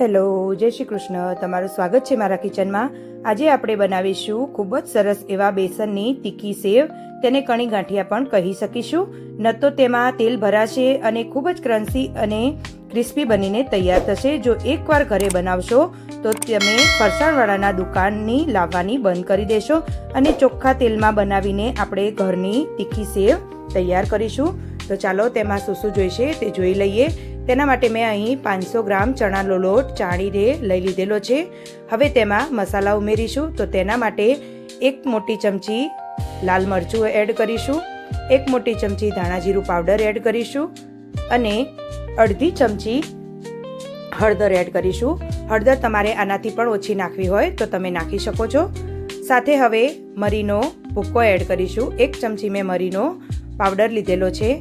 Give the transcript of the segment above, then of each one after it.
Hello, જય શ્રી કૃષ્ણ. તમારું સ્વાગત છે મારા કિચનમાં. આજે આપણે બનાવીશું ખૂબ જ સરસ એવા બેસનની તીખી સેવ. તેને કણી ગાંઠિયા પણ કહી શકીશું. ન તો તેમાં તેલ ભરાશે અને ખૂબ જ ક્રન્ચી અને ક્રિસ્પી બનીને તૈયાર થશે. જો એકવાર ઘરે બનાવશો તો તમે ફરસાણવાળાના દુકાનની લાવવાની બંધ કરી દેશો અને ચોખ્ખા તેલમાં બનાવીને આપણે ઘરની તીખી સેવ તૈયાર કરીશું. તો ચાલો તેમાં શું શું જોઈશે તે જોઈ લઈએ. તેના માટે મેં અહીં 500 ગ્રામ ચણાનો લોટ ચાળીને લઈ લીધેલો છે. હવે તેમાં મસાલા ઉમેરીશું. તો તેના માટે 1 મોટી ચમચી લાલ મરચું એડ કરીશું, 1 મોટી ચમચી ધાણા જીરું પાવડર એડ કરીશું અને અડધી ચમચી હળદર એડ કરીશું. હળદર તમારે આનાથી પણ ઓછી નાખવી હોય તો તમે નાખી શકો છો. સાથે હવે મરીનો ભૂક્કો એડ કરીશું. 1 ચમચી મેં મરીનો પાવડર લીધેલો છે.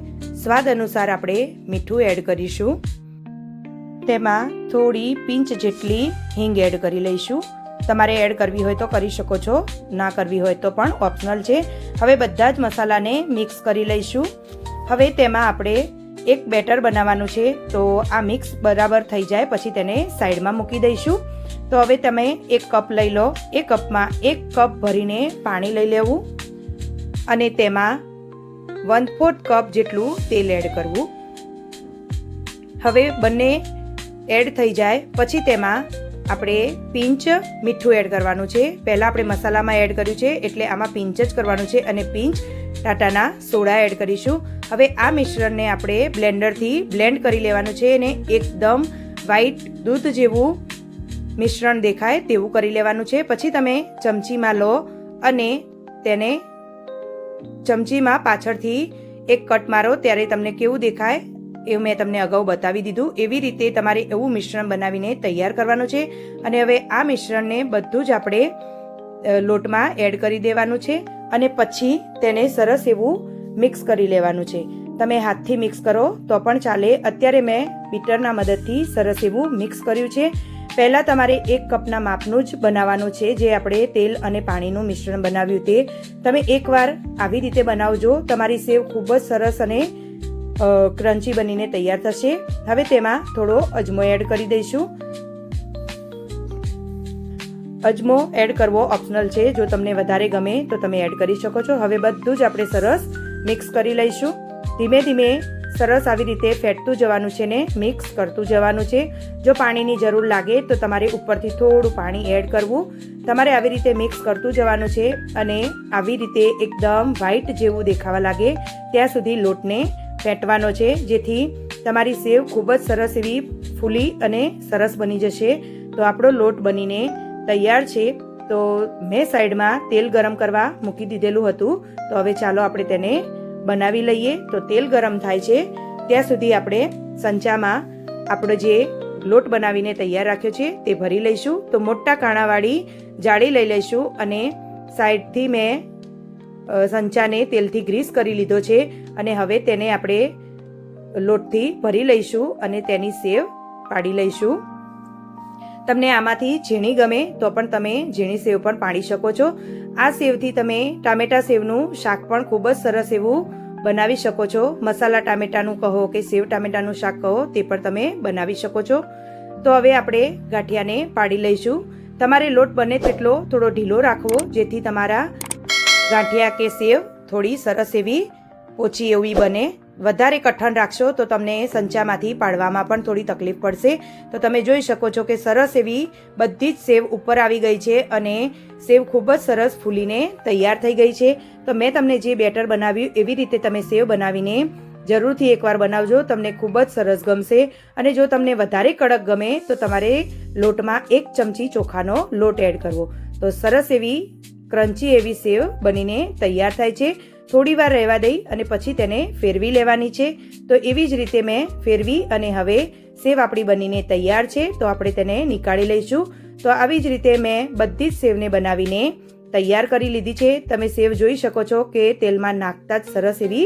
સ્વાદ અનુસાર આપણે મીઠું એડ કરીશું. તેમાં થોડી પિંચ જેટલી હિંગ એડ કરી લઈશું. તમારે એડ કરવી હોય તો કરી શકો છો, ના કરવી હોય તો પણ ઓપ્શનલ છે. હવે બધા જ મસાલાને મિક્સ કરી લઈશું. હવે તેમાં આપણે એક બેટર બનાવવાનું છે. તો આ મિક્સ બરાબર થઈ જાય પછી તેને સાઈડમાં મૂકી દઈશું. તો હવે તમે 1 કપ લઈ લો. એ કપમાં 1 કપ ભરીને પાણી લઈ લેવું અને તેમાં 1/4 કપ જેટલું તેલ એડ કરવું. હવે બંને એડ થઈ જાય પછી તેમાં આપણે પિંચ મીઠું એડ કરવાનું છે. પહેલાં આપણે મસાલામાં એડ કર્યું છે એટલે આમાં પિંચ જ કરવાનું છે અને પિંચ ટાટાના સોડા એડ કરીશું. હવે આ મિશ્રણને આપણે બ્લેન્ડરથી બ્લેન્ડ કરી લેવાનું છે અને એકદમ વ્હાઈટ દૂધ જેવું મિશ્રણ દેખાય તેવું કરી લેવાનું છે. પછી તમે ચમચીમાં લો અને તેને ચમચીમાં પાછળથી એક કટ મારો ત્યારે તમને કેવું દેખાય એવું મેં તમને અગાઉ બતાવી દીધું. એવી રીતે તમારે એવું મિશ્રણ બનાવીને તૈયાર કરવાનું છે. અને હવે આ મિશ્રણને બધું જ આપણે લોટમાં એડ કરી દેવાનું છે અને પછી તેને સરસ એવું મિક્સ કરી લેવાનું છે. તમે હાથથી મિક્સ કરો તો પણ ચાલે. અત્યારે મેં બીટરના મદદથી સરસ એવું મિક્સ કર્યું છે. પહેલાં તમારે 1 કપના માપનું જ બનાવવાનું છે. જે આપણે તેલ અને પાણીનું મિશ્રણ બનાવ્યું તે તમે એકવાર આવી રીતે બનાવજો. તમારી સેવ ખૂબ જ સરસ અને ક્રન્ચી બનીને તૈયાર થશે. હવે તેમાં થોડો અજમો એડ કરી દઈશું. અજમો એડ કરવો ઓપ્શનલ છે. જો તમને વધારે ગમે તો તમે એડ કરી શકો છો. હવે બધું જ આપણે સરસ મિક્સ કરી લઈશું. ધીમે ધીમે સરસ આવી રીતે ફેટતું જવાનું છે ને મિક્સ કરતું જવાનું છે. જો પાણીની જરૂર લાગે તો તમારે ઉપરથી થોડું પાણી એડ કરવું. તમારે આવી રીતે મિક્સ કરતું જવાનું છે અને આવી રીતે એકદમ વ્હાઈટ જેવું દેખાવા લાગે ત્યાં સુધી લોટને ફેટવાનો છે, જેથી તમારી સેવ ખૂબ જ સરસ એવી ફૂલી અને સરસ બની જશે. તો આપણો લોટ બનીને તૈયાર છે. તો મેં સાઈડમાં તેલ ગરમ કરવા મૂકી દીધેલું હતું. તો હવે ચાલો આપણે તેને બનાવી લઈએ. તો તેલ ગરમ થાય છે ત્યાં સુધી આપણે સંચામાં આપણો જે લોટ બનાવીને તૈયાર રાખ્યો છે તે ભરી લઈશું. તો મોટા કાણાવાળી જાળી લઈ લઈશું અને સાઈડથી મેં સંચાને તેલથી ગ્રીસ કરી લીધો છે અને હવે તેને આપણે લોટથી ભરી લઈશું અને તેની સેવ પાડી લઈશું. તમને આમાંથી ઝીણી ગમે તો પણ તમે ઝીણી સેવ પણ પાડી શકો છો. આ સેવથી તમે ટામેટા સેવનું શાક પણ ખૂબ જ સરસ એવું બનાવી શકો છો. મસાલા ટામેટાનું કહો કે સેવ ટામેટાનું શાક કહો તે પણ તમે બનાવી શકો છો. તો હવે આપણે ગાંઠિયાને પાડી લઈશું. તમારે લોટ બને તેટલો થોડો ઢીલો રાખવો જેથી તમારા ગાંઠિયા કે સેવ થોડી સરસ એવી ઓછી એવી બને. વધારે કઠણ રાખશો તો તમને સંચામાંથી પાડવામાં પણ થોડી તકલીફ પડશે. તો તમે જોઈ શકો છો કે સરસ એવી બધી જ સેવ ઉપર આવી ગઈ છે અને સેવ ખૂબ જ સરસ ફૂલીને તૈયાર થઈ ગઈ છે. તો મેં તમને જે બેટર બનાવ્યું એવી રીતે તમે સેવ બનાવીને જરૂરથી એકવાર બનાવજો. તમને ખૂબ જ સરસ ગમશે. અને જો તમને વધારે કડક ગમે તો તમારે લોટમાં 1 ચમચી ચોખાનો લોટ એડ કરવો. તો સરસ એવી ક્રન્ચી એવી સેવ બનીને તૈયાર થાય છે. થોડી વાર રહેવા દઈ અને પછી તેને ફેરવી લેવાની છે. તો એવી જ રીતે મેં ફેરવી અને હવે સેવ આપણી બનીને તૈયાર છે. તો આપણે તેને નીકાળી લઈશું. તો આવી જ રીતે મેં બધી જ સેવને બનાવીને તૈયાર કરી લીધી છે. તમે સેવ જોઈ શકો છો કે તેલમાં નાખતા જ સરસ એવી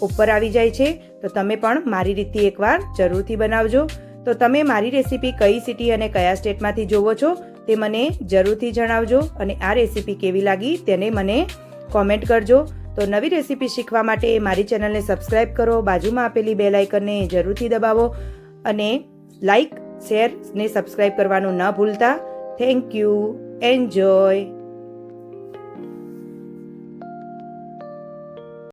ઉપર આવી જાય છે. તો તમે પણ મારી રીતથી એકવાર જરૂરથી બનાવજો. તો તમે મારી રેસીપી કઈ સિટી અને કયા સ્ટેટમાંથી જોવો છો તે મને જરૂરથી જણાવજો અને આ રેસીપી કેવી લાગી તેને મને કોમેન્ટ કરજો. તો નવી રેસીપી શીખવા માટે મારી ચેનલને સબસ્ક્રાઈબ કરો. બાજુમાં આપેલી બેલ આઇકનને જરૂરથી દબાવો અને લાઈક શેર ને સબસ્ક્રાઈબ કરવાનું ન ભૂલતા. Thank you. એન્જોય.